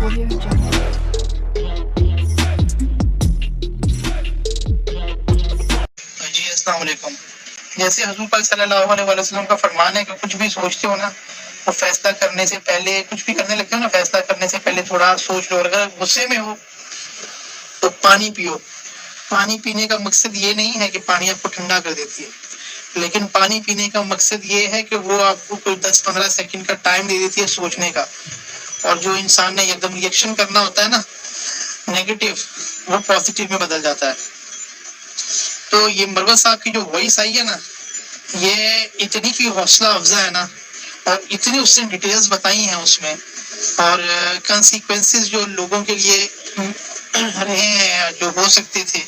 جی السلام علیکم. جیسے حضور پاک صلی اللہ علیہ وسلم کا فرمان ہے کہ کچھ بھی سوچتے ہو نا وہ فیصلہ کرنے سے پہلے کچھ بھی کرنے لگتے ہو نا فیصلہ کرنے سے پہلے تھوڑا سوچ لو. اگر غصے میں ہو تو پانی پیو. پانی پینے کا مقصد یہ نہیں ہے کہ پانی آپ کو ٹھنڈا کر دیتی ہے, لیکن پانی پینے کا مقصد یہ ہے کہ وہ آپ کو کوئی 10-15 سیکنڈ کا ٹائم دے دیتی ہے سوچنے کا, اور جو انسان نے ایک دم ریئیکشن کرنا ہوتا ہے نا نیگیٹو, وہ پازیٹیو میں بدل جاتا ہے. تو یہ مروت صاحب کی جو وائس آئی ہے نا, یہ اتنی کی حوصلہ افزا ہے نا, اور اتنی اس نے ڈیٹیلز بتائی ہیں اس میں, اور کنسیکوینسز جو لوگوں کے لیے رہے ہیں جو ہو سکتے تھے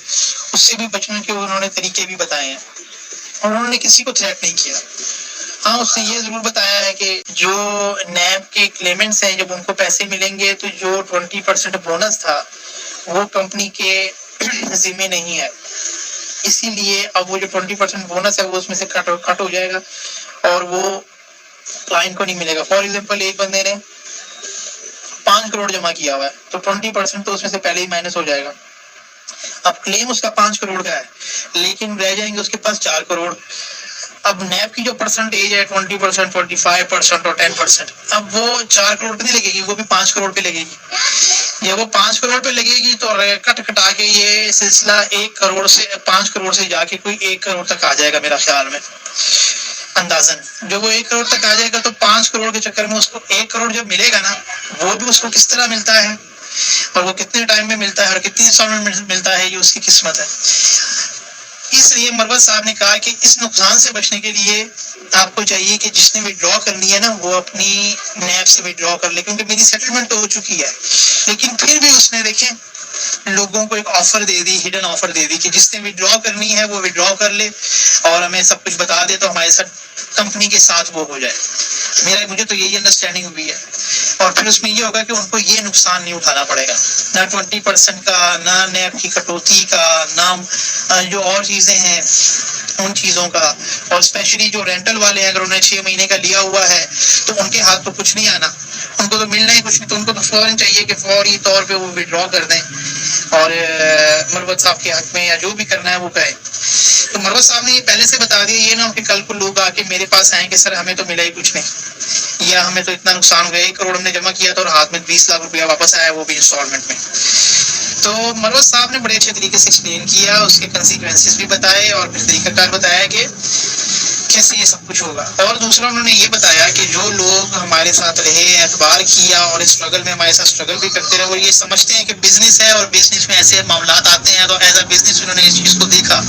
اس سے بھی بچنے کے انہوں نے طریقے بھی بتائے ہیں, اور انہوں نے کسی کو تھریٹ نہیں کیا. ہاں اس نے یہ ضرور بتایا ہے کہ جو نیب کے کلیمنٹس ہیں جب ان کو پیسے ملیں گے تو جو 20% بونس تھا وہ کمپنی کے ذمہ نہیں ہے, اسی لیے اب وہ جو 20% بونس ہے وہ اس میں سے کٹ ہو جائے گا اور وہ کلائنٹ کو نہیں ملے گا. فار ایگزامپل ایک بندے نے 5 کروڑ جمع کیا ہوا ہے تو 20% تو اس میں سے پہلے ہی مائنس ہو جائے گا. اب کلیم اس کا 5 کروڑ کا ہے لیکن رہ جائیں گے اس کے پاس 4 کروڑ. اب نیب کی جو پرسنٹیج ہے 20%, 25% اور 10%, اب وہ 4 کروڑ پہ نہیں لگے گی, وہ بھی 5 کروڑ پہ لگے گی. جب وہ 5 کروڑ پہ لگے گی تو کٹا کے یہ سلسلہ 1 کروڑ سے 5 کروڑ سے جا کے کوئی 1 کروڑ تک آ جائے گا میرا خیال میں اندازاً. جب وہ 1 کروڑ تک آ جائے گا تو 5 کروڑ کے چکر میں اس کو 1 کروڑ جب ملے گا نا, وہ بھی اس کو کس طرح ملتا ہے اور وہ کتنے ٹائم میں ملتا ہے اور کتنی انسٹالمنٹ ملتا ہے, یہ اس کی قسمت ہے. اس لیے مروت صاحب نے کہا کہ اس نقصان سے بچنے کے لیے آپ کو چاہیے کہ جس نے وڈرا کرنی ہے نا وہ اپنی نیب سے وڈرا کر لے, کیونکہ میری سیٹلمنٹ تو ہو چکی ہے. لیکن پھر بھی اس نے دیکھیں لوگوں کو ایک آفر دے دی, ہڈن آفر دے دی کہ جس نے وڈرا کرنی ہے وہ وڈرا کر لے اور ہمیں سب کچھ بتا دے تو ہمارے ساتھ کمپنی کے ساتھ وہ ہو جائے. مجھے تو یہی انڈرسٹینڈنگ ہوئی ہے, اور پھر اس میں یہ ہوگا کہ ان کو یہ نقصان نہیں اٹھانا پڑے گا, نہ 20% کا, نہ نیب کی کٹوتی کا, نہ جو اور چیزیں ہیں ان چیزوں کا. اور اسپیشلی جو رینٹل والے ہیں اگر انہیں 6 مہینے کا لیا ہوا ہے تو ان کے ہاتھ تو کچھ نہیں آنا, ان کو تو ملنا ہی کچھ نہیں, تو ان کو تو فوراً چاہیے کہ فوری طور پہ وہ وڈرا کر دیں اور مروت صاحب کے حق میں یا جو بھی کرنا ہے وہ کریں. تو مروت صاحب نے یہ پہلے سے بتا دیا, یہ نہ کہ کل کو لوگ آ کے میرے پاس آئیں کہ سر ہمیں تو ملا ہی کچھ نہیں, یا ہمیں تو اتنا نقصان ہو گیا, 1 کروڑ ہم نے جمع کیا تھا اور ہاتھ میں 20 لاکھ روپیہ واپس آیا, وہ بھی انسٹالمنٹ میں. تو مروت صاحب نے بڑے اچھے طریقے سے ایکسپلین کیا, اس کے کنسیکوینسز بھی بتائے اور پھر طریقہ کار بتایا کہ کیسے یہ سب کچھ ہوگا. اور دوسرا انہوں نے یہ بتایا کہ جو لوگ ہمارے ساتھ رہے, اعتبار کیا اور اسٹرگل میں ہمارے ساتھ اسٹرگل بھی کرتے رہے, اور یہ سمجھتے ہیں کہ بزنس ہے اور بزنس میں ایسے معاملات آتے ہیں, تو ایز اے بزنس انہوں نے اس چیز کو دیکھا,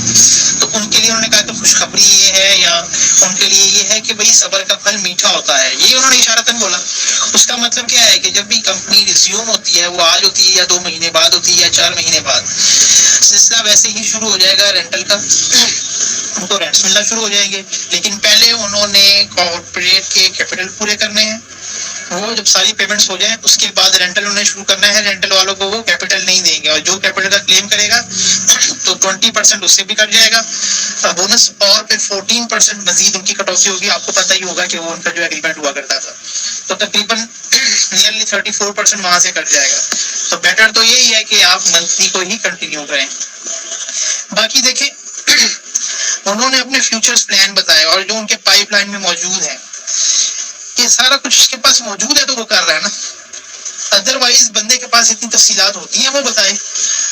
تو ان کے لیے انہوں نے کہا کہ خوشخبری یہ ہے یا ان کے لیے یہ ہے کہ بھائی صبر کا پھل میٹھا ہوتا ہے. یہ انہوں نے اشارتاً بولا. اس کا مطلب کیا ہے کہ جب بھی کمپنی ریزیوم ہوتی ہے وہ آج ہوتی ہے یا 2 مہینے بعد ہوتی ہے یا 4 مہینے بعد, سلسلہ ویسے ہی شروع ہو جائے گا رینٹل کا, ان کو رینٹس ملنا شروع ہو جائیں گے. لیکن پہلے انہوں نے کارپوریٹ کے کیپٹل پورے کرنے ہیں, وہ جب ساری پیمنٹس ہو جائیں اس کے بعد رینٹل انہیں شروع کرنا ہے. رینٹل والوں کو وہ کیپٹل نہیں دیں گے, اور جو کیپٹل کا کلیم کرے گا تو 20% اس سے بھی کٹ جائے گا بونس, اور پھر 14% مزید ان کی کٹوتی ہوگی. آپ کو پتہ ہی ہوگا کہ وہ ان کا جو ایگریمنٹ ہوا کرتا تھا, تو تقریباً نیئرلی 34% وہاں سے کٹ جائے گا. تو بیٹر تو یہی ہے کہ آپ منتھلی کو ہی کنٹینیو کریں. باقی دیکھیں انہوں نے اپنے فیوچرز پلان بتائے اور جو ان کے پائپ لائن میں موجود ہیں, یہ سارا کچھ اس کے پاس موجود ہے تو وہ کر رہا ہے نا. ادروائز بندے کے پاس اتنی تفصیلات ہوتی ہیں وہ بتائے,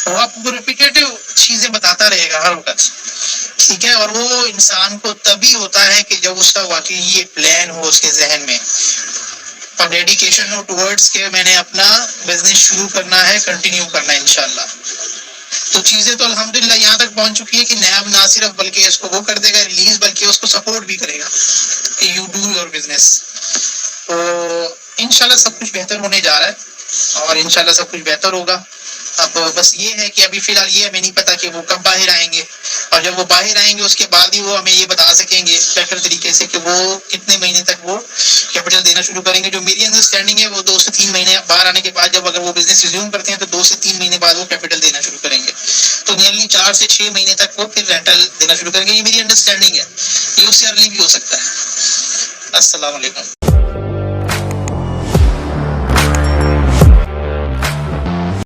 وہ آپ کو ریپیٹیٹیو چیزیں بتاتا رہے گا ہر وقت, ٹھیک ہے. اور وہ انسان کو تبھی ہوتا ہے کہ جب اس کا واقعی یہ پلان ہو اس کے ذہن میں اور ڈیڈیکیشن ہو ٹورڈز کہ میں نے اپنا بزنس شروع کرنا ہے, کنٹینیو کرنا ہے انشاءاللہ. تو چیزیں تو الحمدللہ یہاں تک پہنچ چکی ہے کہ نیب نہ صرف بلکہ اس کو وہ کر دے گا ریلیز, بلکہ اس کو سپورٹ بھی کرے گا کہ یو ڈو یور بزنس. تو انشاءاللہ سب کچھ بہتر ہونے جا رہا ہے اور انشاءاللہ سب کچھ بہتر ہوگا. اب بس یہ ہے کہ ابھی فی الحال یہ ہمیں نہیں پتا کہ وہ کب باہر آئیں گے, اور جب وہ باہر آئیں گے اس کے بعد ہی وہ ہمیں یہ بتا سکیں گے بہتر طریقے سے کہ وہ کتنے مہینے تک وہ کیپٹل دینا شروع کریں گے. جو میری انڈرسٹینڈنگ ہے وہ 2 سے 3 مہینے باہر آنے کے بعد, جب اگر وہ بزنس ریزیوم کرتے ہیں تو 2 سے 3 مہینے بعد وہ کیپٹل دینا شروع کریں گے. تو نیئرلی 4 سے 6 مہینے تک وہ پھر رینٹل دینا شروع کریں گے. یہ میری انڈرسٹینڈنگ ہے, یہ اس سے ارلی بھی ہو سکتا ہے. السلام علیکم.